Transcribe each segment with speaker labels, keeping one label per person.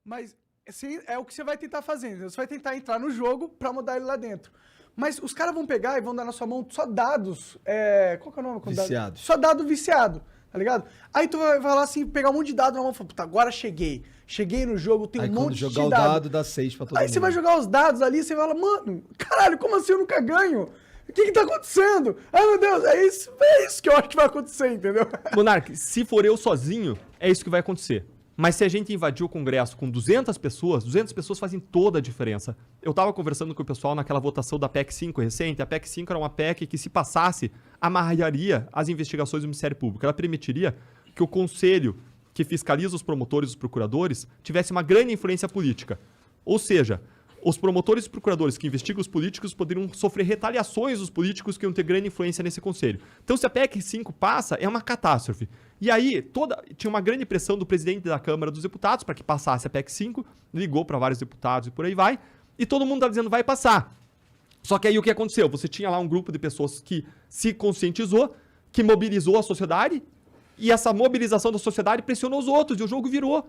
Speaker 1: Mas é o que você vai tentar fazer, entendeu? Você vai tentar entrar no jogo pra mudar ele lá dentro. Mas os caras vão pegar e vão dar na sua mão só dados. Qual que é o nome?
Speaker 2: Viciados.
Speaker 1: Só dado viciado, tá ligado? Aí tu vai lá assim, pegar um monte de dado na mão e falar, puta, agora cheguei. Cheguei no jogo, tem um monte de dado.
Speaker 2: Aí quando jogar o dado, dá 6 pra todo mundo.
Speaker 1: Aí você vai jogar os dados ali e você vai falar, mano, caralho, como assim eu nunca ganho? O que tá acontecendo? Ai, meu Deus, é isso que eu acho que vai acontecer, entendeu?
Speaker 3: Monark, se for eu sozinho, é isso que vai acontecer. Mas se a gente invadir o Congresso com 200 pessoas fazem toda a diferença. Eu tava conversando com o pessoal naquela votação da PEC 5 recente. A PEC 5 era uma PEC que, se passasse, amarraria as investigações do Ministério Público. Ela permitiria que o Conselho, que fiscaliza os promotores e os procuradores, tivesse uma grande influência política. Ou seja, os promotores e procuradores que investigam os políticos poderiam sofrer retaliações dos políticos que iam ter grande influência nesse conselho. Então, se a PEC 5 passa, é uma catástrofe. E aí, tinha uma grande pressão do presidente da Câmara dos Deputados para que passasse a PEC 5, ligou para vários deputados e por aí vai, e todo mundo está dizendo vai passar. Só que aí o que aconteceu? Você tinha lá um grupo de pessoas que se conscientizou, que mobilizou a sociedade, e essa mobilização da sociedade pressionou os outros, e o jogo virou.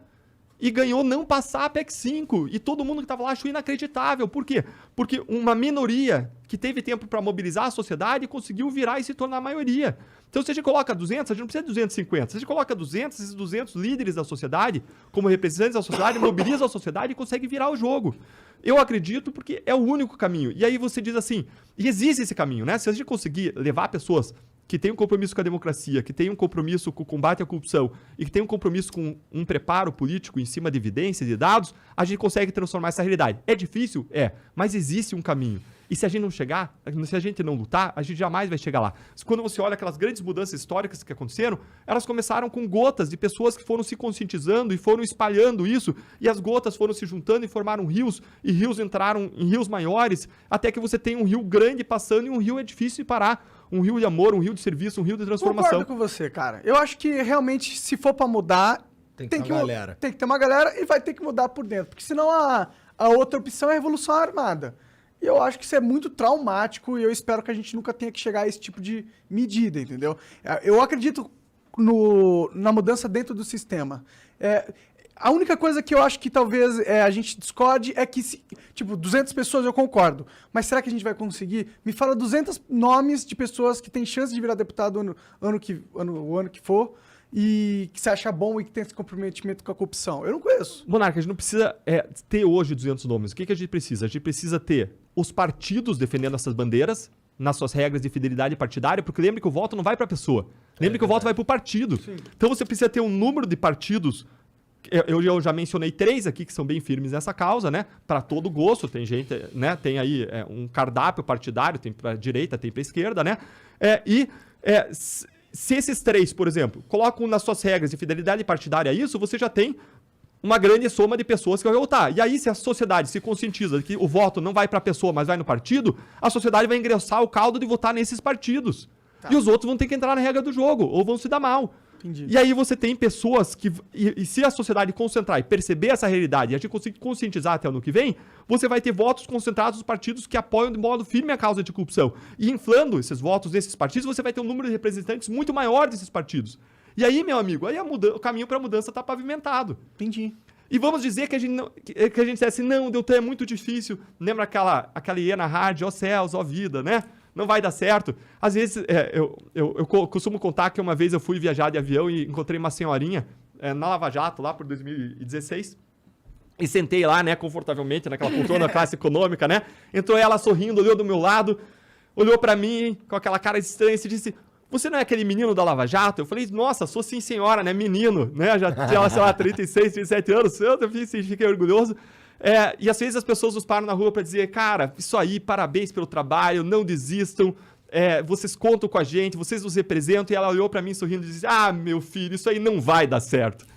Speaker 3: E ganhou não passar a PEC 5. E todo mundo que estava lá achou inacreditável. Por quê? Porque uma minoria que teve tempo para mobilizar a sociedade conseguiu virar e se tornar a maioria. Então, se a gente coloca 200, a gente não precisa de 250. Se a gente coloca 200, esses 200 líderes da sociedade, como representantes da sociedade, mobilizam a sociedade e conseguem virar o jogo. Eu acredito porque é o único caminho. E aí você diz assim, e existe esse caminho, né? Se a gente conseguir levar pessoas que tem um compromisso com a democracia, que tem um compromisso com o combate à corrupção e que tem um compromisso com um preparo político em cima de evidências e dados, a gente consegue transformar essa realidade. É difícil? É, mas existe um caminho. E se a gente não chegar, se a gente não lutar, a gente jamais vai chegar lá. Quando você olha aquelas grandes mudanças históricas que aconteceram, elas começaram com gotas de pessoas que foram se conscientizando e foram espalhando isso, e as gotas foram se juntando e formaram rios, e rios entraram em rios maiores, até que você tem um rio grande passando, e um rio é difícil de parar. Um rio de amor, um rio de serviço, um rio de transformação.
Speaker 1: Concordo com você, cara. Eu acho que realmente, se for pra mudar, tem que ter uma galera e vai ter que mudar por dentro. Porque senão a outra opção é a revolução armada. E eu acho que isso é muito traumático e eu espero que a gente nunca tenha que chegar a esse tipo de medida, entendeu? Eu acredito na mudança dentro do sistema. A única coisa que eu acho que talvez a gente discorde é que, tipo, 200 pessoas eu concordo, mas será que a gente vai conseguir? Me fala 200 nomes de pessoas que têm chance de virar deputado o ano que for e que você acha bom e que tem esse comprometimento com a corrupção. Eu não conheço.
Speaker 3: Monarca, a gente não precisa ter hoje 200 nomes. O que a gente precisa? A gente precisa ter os partidos defendendo essas bandeiras nas suas regras de fidelidade partidária, porque lembre que o voto não vai para a pessoa. Lembre que o voto vai para o partido. Sim. Então você precisa ter um número de partidos. Eu já mencionei 3 aqui que são bem firmes nessa causa, né? Para todo gosto, tem gente, né? Tem aí um cardápio partidário, tem para direita, tem para esquerda, né? Se esses 3, por exemplo, colocam nas suas regras de fidelidade partidária isso, você já tem uma grande soma de pessoas que vai votar. E aí, se a sociedade se conscientiza de que o voto não vai para a pessoa, mas vai no partido, a sociedade vai engrossar o caldo de votar nesses partidos. Tá. E os outros vão ter que entrar na regra do jogo, ou vão se dar mal. Entendi. E aí você tem pessoas que... E se a sociedade concentrar e perceber essa realidade e a gente conseguir conscientizar até o ano que vem, você vai ter votos concentrados dos partidos que apoiam de modo firme a causa de corrupção. E inflando esses votos desses partidos, você vai ter um número de representantes muito maior desses partidos. E aí, meu amigo, aí o caminho para a mudança está pavimentado.
Speaker 1: Entendi.
Speaker 3: E vamos dizer que a gente dissesse, não, Deltan, é muito difícil. Lembra aquela Iena Hard, ó céus, ó vida, né? Não vai dar certo. Às vezes, eu costumo contar que uma vez eu fui viajar de avião e encontrei uma senhorinha na Lava Jato, lá por 2016. E sentei lá, né, confortavelmente, naquela poltrona classe econômica, né? Entrou ela sorrindo, olhou do meu lado, olhou pra mim com aquela cara estranha e disse... Você não é aquele menino da Lava Jato? Eu falei, nossa, sou sim senhora, né? Menino, né? Já tinha, sei lá, 36, 37 anos. Eu fiquei orgulhoso. E às vezes as pessoas nos param na rua para dizer, cara, isso aí, parabéns pelo trabalho, não desistam, vocês contam com a gente, vocês nos representam. E ela olhou para mim sorrindo e disse, meu filho, isso aí não vai dar certo.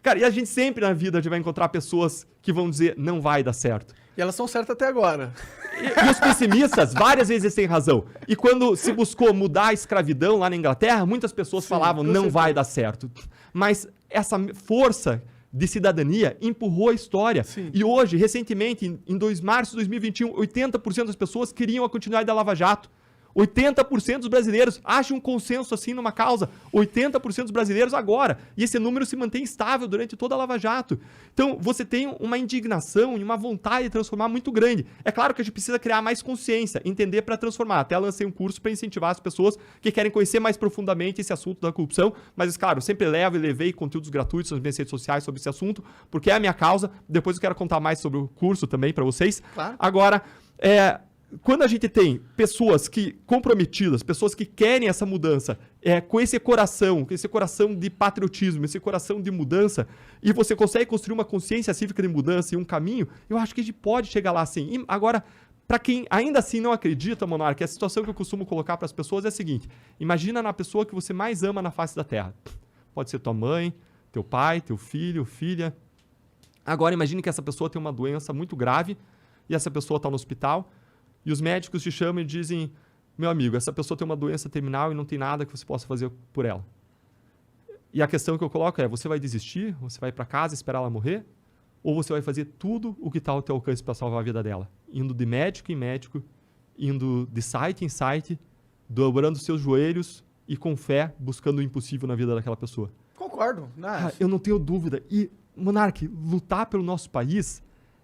Speaker 3: Cara, e a gente sempre na vida vai encontrar pessoas que vão dizer, não vai dar certo.
Speaker 1: E elas são certas até agora.
Speaker 3: E os pessimistas, várias vezes, têm razão. E quando se buscou mudar a escravidão lá na Inglaterra, muitas pessoas falavam, não vai dar certo. Mas essa força de cidadania empurrou a história. Sim. E hoje, recentemente, em março de 2021, 80% das pessoas queriam a continuidade da Lava Jato. 80% dos brasileiros acham um consenso assim numa causa. 80% dos brasileiros agora. E esse número se mantém estável durante toda a Lava Jato. Então, você tem uma indignação e uma vontade de transformar muito grande. É claro que a gente precisa criar mais consciência, entender para transformar. Até lancei um curso para incentivar as pessoas que querem conhecer mais profundamente esse assunto da corrupção. Mas, claro, sempre levei conteúdos gratuitos nas minhas redes sociais sobre esse assunto, porque é a minha causa. Depois eu quero contar mais sobre o curso também para vocês.
Speaker 1: Claro.
Speaker 3: Agora, quando a gente tem pessoas comprometidas, pessoas que querem essa mudança, com esse coração de patriotismo, esse coração de mudança, e você consegue construir uma consciência cívica de mudança e um caminho, eu acho que a gente pode chegar lá sim. E agora, para quem ainda assim não acredita, Monark, a situação que eu costumo colocar para as pessoas é a seguinte: imagina na pessoa que você mais ama na face da Terra. Pode ser tua mãe, teu pai, teu filho, filha. Agora imagine que essa pessoa tem uma doença muito grave e essa pessoa está no hospital. E os médicos te chamam e dizem: meu amigo, essa pessoa tem uma doença terminal e não tem nada que você possa fazer por ela. E a questão que eu coloco é: você vai desistir? Você vai para casa esperar ela morrer? Ou você vai fazer tudo o que está ao teu alcance para salvar a vida dela? Indo de médico em médico, indo de site em site, dobrando seus joelhos e com fé, buscando o impossível na vida daquela pessoa.
Speaker 1: Concordo.
Speaker 3: Eu não tenho dúvida. E, Monark, lutar pelo nosso país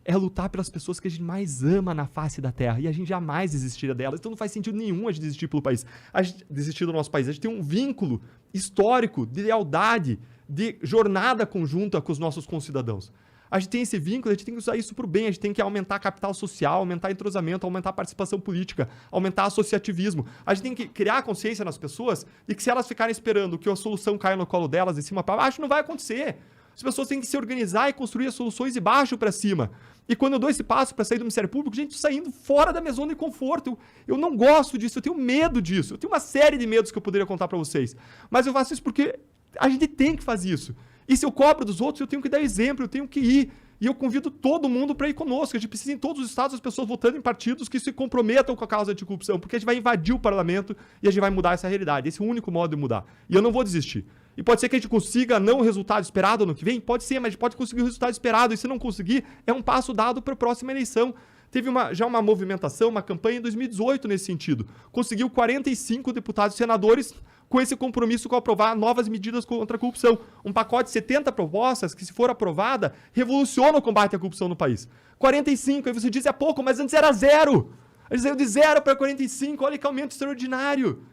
Speaker 3: é lutar pelas pessoas que a gente mais ama na face da Terra. E a gente jamais desistiria delas. Então não faz sentido nenhum a gente desistir pelo país. A gente desistir do nosso país. A gente tem um vínculo histórico de lealdade, de jornada conjunta com os nossos concidadãos. A gente tem esse vínculo, a gente tem que usar isso para o bem, a gente tem que aumentar capital social, aumentar entrosamento, aumentar a participação política, aumentar associativismo. A gente tem que criar consciência nas pessoas de que se elas ficarem esperando que a solução caia no colo delas, de cima para baixo, não vai acontecer. As pessoas têm que se organizar e construir as soluções de baixo para cima. E quando eu dou esse passo para sair do Ministério Público, gente, saindo fora da minha zona de conforto. Eu não gosto disso, eu tenho medo disso. Eu tenho uma série de medos que eu poderia contar para vocês. Mas eu faço isso porque a gente tem que fazer isso. E se eu cobro dos outros, eu tenho que dar exemplo, eu tenho que ir. E eu convido todo mundo para ir conosco. A gente precisa em todos os estados as pessoas votando em partidos que se comprometam com a causa de corrupção, porque a gente vai invadir o parlamento e a gente vai mudar essa realidade. Esse é o único modo de mudar. E eu não vou desistir. E pode ser que a gente consiga não o resultado esperado ano que vem? Pode ser, mas a gente pode conseguir o resultado esperado. E se não conseguir, é um passo dado para a próxima eleição. Teve já uma movimentação, uma campanha em 2018 nesse sentido. Conseguiu 45 deputados e senadores com esse compromisso com aprovar novas medidas contra a corrupção. Um pacote de 70 propostas que, se for aprovada, revoluciona o combate à corrupção no país. 45, aí você diz, é pouco, mas antes era 0. A gente saiu de 0 para 45, olha que aumento extraordinário.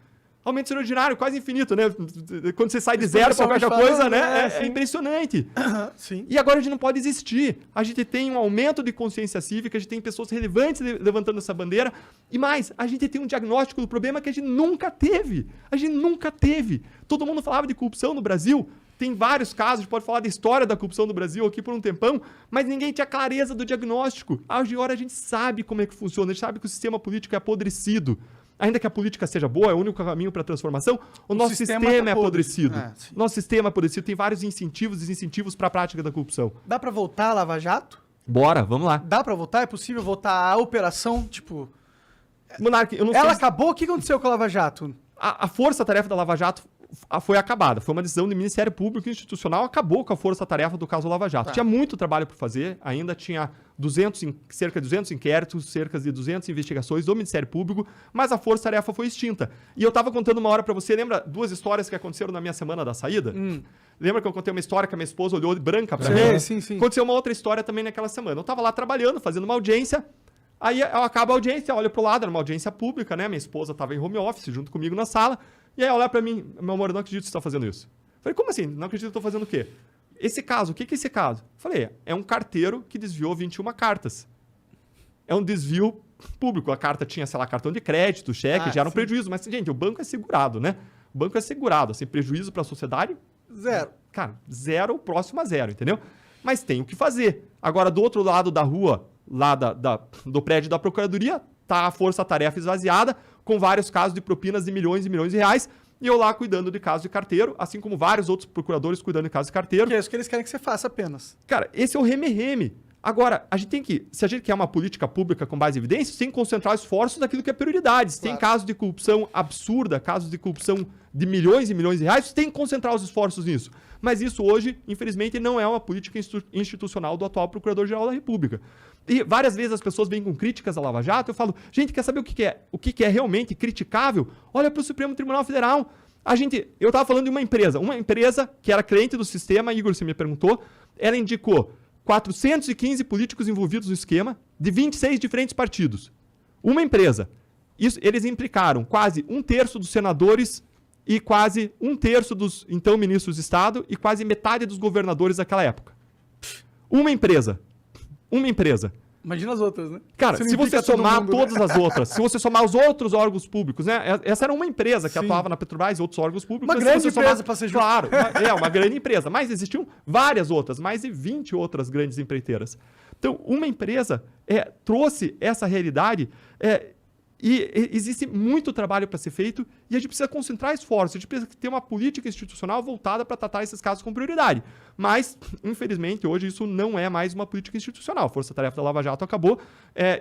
Speaker 3: Aumento extraordinário, quase infinito, né? Quando você sai de 0 para qualquer coisa, né? É impressionante.
Speaker 1: Sim.
Speaker 3: E agora a gente não pode existir. A gente tem um aumento de consciência cívica, a gente tem pessoas relevantes levantando essa bandeira. E mais, a gente tem um diagnóstico do problema que a gente nunca teve. A gente nunca teve. Todo mundo falava de corrupção no Brasil. Tem vários casos, a gente pode falar da história da corrupção no Brasil aqui por um tempão, mas ninguém tinha clareza do diagnóstico. Agora a gente sabe como é que funciona, a gente sabe que o sistema político é apodrecido. Ainda que a política seja boa, é o único caminho para a transformação, o nosso sistema é apodrecido. Nosso sistema é apodrecido, tem vários incentivos e desincentivos para a prática da corrupção.
Speaker 1: Dá para voltar a Lava Jato?
Speaker 3: Bora, vamos lá.
Speaker 1: Dá para voltar? É possível voltar a operação? Tipo...
Speaker 3: Monark, eu não sei.
Speaker 1: Ela acabou? O que aconteceu com a Lava Jato?
Speaker 3: A força-tarefa da Lava Jato foi acabada. Foi uma decisão do Ministério Público Institucional, acabou com a força-tarefa do caso Lava Jato. Tinha muito trabalho por fazer, ainda tinha cerca de 200 inquéritos, cerca de 200 investigações do Ministério Público, mas a força-tarefa foi extinta. E eu estava contando uma hora para você, lembra 2 histórias que aconteceram na minha semana da saída? Lembra que eu contei uma história que a minha esposa olhou branca para mim?
Speaker 1: Sim.
Speaker 3: Aconteceu uma outra história também naquela semana. Eu estava lá trabalhando, fazendo uma audiência, aí acaba a audiência, olho pro lado, era uma audiência pública, né? Minha esposa estava em home office junto comigo na sala, e aí olha para mim, meu amor, eu não acredito que você está fazendo isso. Falei, como assim? Não acredito que eu estou fazendo o quê? Esse caso, o que é esse caso? Falei, é um carteiro que desviou 21 cartas. É um desvio público. A carta tinha, sei lá, cartão de crédito, cheque, já era um prejuízo. Mas, gente, o banco é segurado, né? O banco é segurado. Assim, prejuízo para a sociedade...
Speaker 1: 0.
Speaker 3: Cara, 0, próximo a 0, entendeu? Mas tem o que fazer. Agora, do outro lado da rua, lá do prédio da Procuradoria, tá a força-tarefa esvaziada, com vários casos de propinas de milhões e milhões de reais, e eu lá cuidando de casos de carteiro, assim como vários outros procuradores cuidando de casos de carteiro.
Speaker 1: Que é isso que eles querem que você faça apenas.
Speaker 3: Cara, esse é o reme-reme. Agora, se a gente quer uma política pública com base em evidências, tem que concentrar esforços naquilo que é prioridades. Claro. Tem casos de corrupção absurda, casos de corrupção de milhões e milhões de reais, tem que concentrar os esforços nisso. Mas isso hoje, infelizmente, não é uma política institucional do atual Procurador-Geral da República. E várias vezes as pessoas vêm com críticas à Lava Jato, eu falo, gente, quer saber o que é realmente criticável? Olha para o Supremo Tribunal Federal. Eu estava falando de uma empresa que era cliente do sistema, Igor, você me perguntou, ela indicou 415 políticos envolvidos no esquema de 26 diferentes partidos. Uma empresa. Eles implicaram quase 1/3 dos senadores e quase 1/3 dos, então, ministros de Estado e quase metade dos governadores daquela época. Uma empresa.
Speaker 1: Imagina as outras, né?
Speaker 3: Cara, se você somar todas as outras, se você somar os outros órgãos públicos, né? Essa era uma empresa que atuava na Petrobras e outros órgãos públicos.
Speaker 1: Uma grande empresa, para ser justo.
Speaker 3: Claro, uma grande empresa. Mas existiam várias outras, mais de 20 outras grandes empreiteiras. Então, uma empresa trouxe essa realidade e existe muito trabalho para ser feito e a gente precisa concentrar esforços, a gente precisa ter uma política institucional voltada para tratar esses casos com prioridade. Mas, infelizmente, hoje isso não é mais uma política institucional. A Força-Tarefa da Lava Jato acabou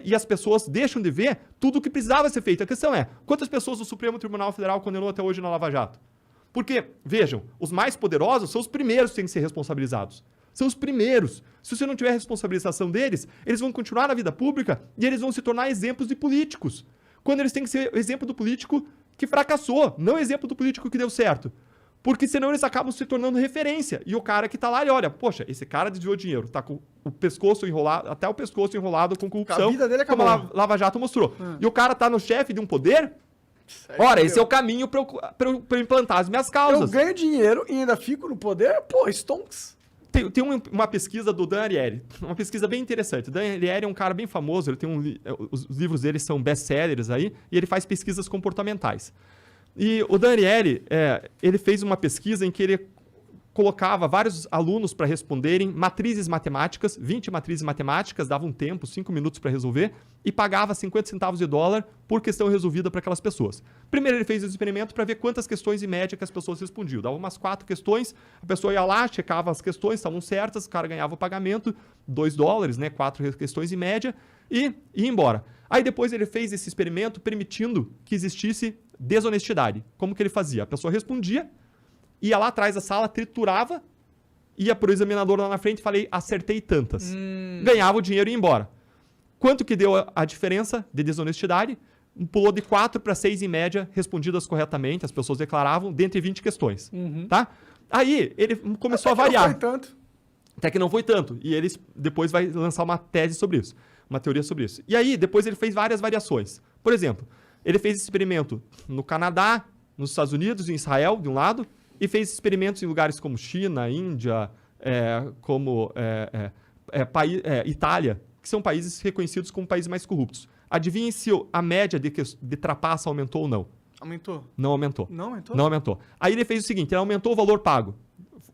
Speaker 3: e as pessoas deixam de ver tudo o que precisava ser feito. A questão é, quantas pessoas o Supremo Tribunal Federal condenou até hoje na Lava Jato? Porque, vejam, os mais poderosos são os primeiros que têm que ser responsabilizados. São os primeiros. Se você não tiver responsabilização deles, eles vão continuar na vida pública e eles vão se tornar exemplos de políticos. Quando eles têm que ser o exemplo do político que fracassou, não o exemplo do político que deu certo. Porque senão eles acabam se tornando referência. E o cara que tá lá, ele olha, poxa, esse cara desviou dinheiro, tá com o pescoço enrolado, até o pescoço enrolado com corrupção,
Speaker 1: a vida dele acabou.
Speaker 3: como a Lava Jato mostrou. E o cara tá no chefe de um poder, ora, esse é o caminho pra eu implantar as minhas causas.
Speaker 1: Eu ganho dinheiro e ainda fico no poder? Pô, stonks.
Speaker 3: Tem uma pesquisa do Dan Ariely, uma pesquisa bem interessante. O Dan Ariely é um cara bem famoso, ele tem os livros dele são best-sellers aí, e ele faz pesquisas comportamentais. E o Dan Ariely, ele fez uma pesquisa em que ele colocava vários alunos para responderem matrizes matemáticas, 20 matrizes matemáticas, dava um tempo, 5 minutos para resolver, e pagava 50 centavos de dólar por questão resolvida para aquelas pessoas. Primeiro ele fez o experimento para ver quantas questões em média que as pessoas respondiam. Dava umas 4 questões, a pessoa ia lá, checava as questões, estavam certas, o cara ganhava o pagamento, 2 dólares, né, 4 questões em média, e ia embora. Aí depois ele fez esse experimento permitindo que existisse desonestidade. Como que ele fazia? A pessoa respondia, ia lá atrás da sala, triturava, ia pro examinador lá na frente e falei, acertei tantas. Ganhava o dinheiro e ia embora. Quanto que deu a diferença de desonestidade? Pulou de 4 para 6 em média, respondidas corretamente, as pessoas declaravam, dentre 20 questões. Tá? Aí ele começou a variar.
Speaker 1: Não foi tanto.
Speaker 3: Até que não foi tanto. E ele depois vai lançar uma tese sobre isso, uma teoria sobre isso. E aí, depois ele fez várias variações. Por exemplo, ele fez experimento no Canadá, nos Estados Unidos, em Israel, de um lado, e fez experimentos em lugares como China, Índia, Itália, que são países reconhecidos como países mais corruptos. Adivinhem se a média de trapaça aumentou ou não.
Speaker 1: Aumentou?
Speaker 3: Não aumentou.
Speaker 1: Não aumentou?
Speaker 3: Não aumentou. Aí ele fez o seguinte, ele aumentou o valor pago.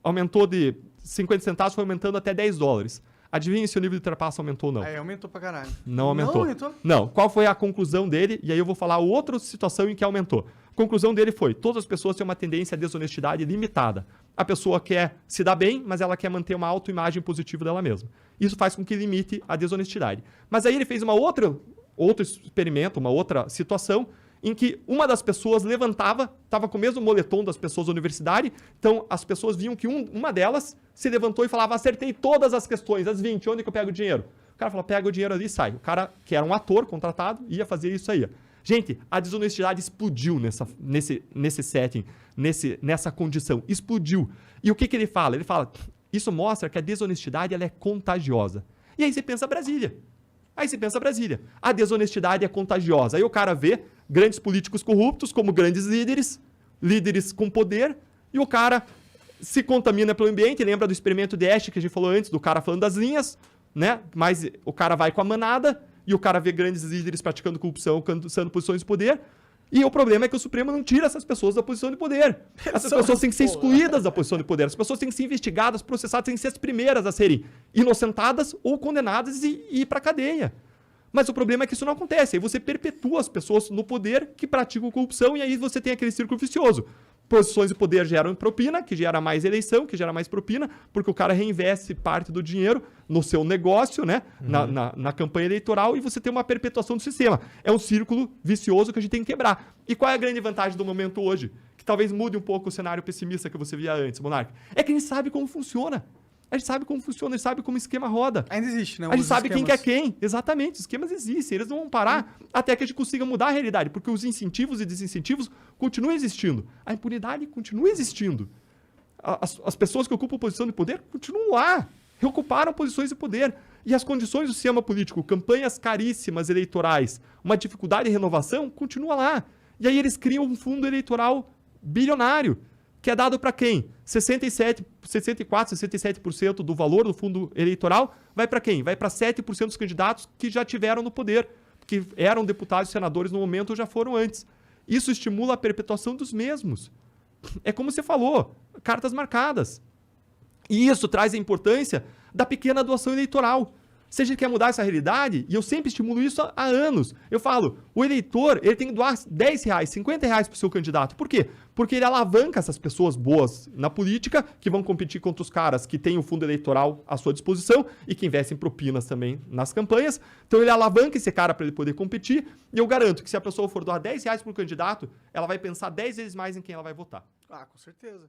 Speaker 3: Aumentou de 50 centavos, foi aumentando até 10 dólares. Adivinhem se o nível de trapaça aumentou ou não.
Speaker 1: Aumentou pra caralho.
Speaker 3: Não aumentou.
Speaker 1: Não aumentou?
Speaker 3: Não. Qual foi a conclusão dele? E aí eu vou falar outra situação em que aumentou. A conclusão dele foi, todas as pessoas têm uma tendência à desonestidade limitada. A pessoa quer se dar bem, mas ela quer manter uma autoimagem positiva dela mesma. Isso faz com que limite a desonestidade. Mas aí ele fez outro experimento, uma outra situação, em que uma das pessoas levantava, estava com o mesmo moletom das pessoas da universidade, então as pessoas viam que uma delas se levantou e falava, acertei todas as questões, as 20, onde que eu pego o dinheiro? O cara falou, pega o dinheiro ali e sai. O cara, que era um ator contratado, ia fazer isso aí. Gente, a desonestidade explodiu nesse setting, nessa condição, explodiu. E o que ele fala? Ele fala, isso mostra que a desonestidade ela é contagiosa. E aí você pensa Brasília. A desonestidade é contagiosa. Aí o cara vê grandes políticos corruptos como grandes líderes com poder, e o cara se contamina pelo ambiente. Lembra do experimento de Ash que a gente falou antes, do cara falando das linhas, né? Mas o cara vai com a manada, e o cara vê grandes líderes praticando corrupção, alcançando posições de poder. E o problema é que o Supremo não tira essas pessoas da posição de poder. Essas pessoas têm que ser excluídas da posição de poder. As pessoas têm que ser investigadas, processadas, têm que ser as primeiras a serem inocentadas ou condenadas e ir para a cadeia. Mas o problema é que isso não acontece. Aí você perpetua as pessoas no poder que praticam corrupção e aí você tem aquele círculo vicioso. Posições de poder geram propina, que gera mais eleição, que gera mais propina, porque o cara reinveste parte do dinheiro no seu negócio, né? Na campanha eleitoral, e você tem uma perpetuação do sistema. É um círculo vicioso que a gente tem que quebrar. E qual é a grande vantagem do momento hoje? Que talvez mude um pouco o cenário pessimista que você via antes, Monark. É que a gente sabe como funciona. A gente sabe como funciona, a gente sabe como o esquema roda.
Speaker 1: Ainda existe, né?
Speaker 3: A gente sabe quem quer quem. Exatamente, os esquemas existem. Eles não vão parar até que a gente consiga mudar a realidade, porque os incentivos e desincentivos continuam existindo. A impunidade continua existindo. As pessoas que ocupam posição de poder continuam lá. Reocuparam posições de poder. E as condições do sistema político, campanhas caríssimas eleitorais, uma dificuldade de renovação, continua lá. E aí eles criam um fundo eleitoral bilionário, que é dado para quem? 64, 67% do valor do fundo eleitoral vai para quem? Vai para 7% dos candidatos que já tiveram no poder, que eram deputados e senadores no momento ou já foram antes. Isso estimula a perpetuação dos mesmos. É como você falou, cartas marcadas. E isso traz a importância da pequena doação eleitoral. Se a gente quer mudar essa realidade, e eu sempre estimulo isso há anos, eu falo, o eleitor ele tem que doar R$10, R$50 para o seu candidato. Por quê? Porque ele alavanca essas pessoas boas na política, que vão competir contra os caras que têm o fundo eleitoral à sua disposição e que investem em propinas também nas campanhas. Então ele alavanca esse cara para ele poder competir, e eu garanto que se a pessoa for doar R$10 para o candidato, ela vai pensar 10 vezes mais em quem ela vai votar.
Speaker 1: Ah, com certeza.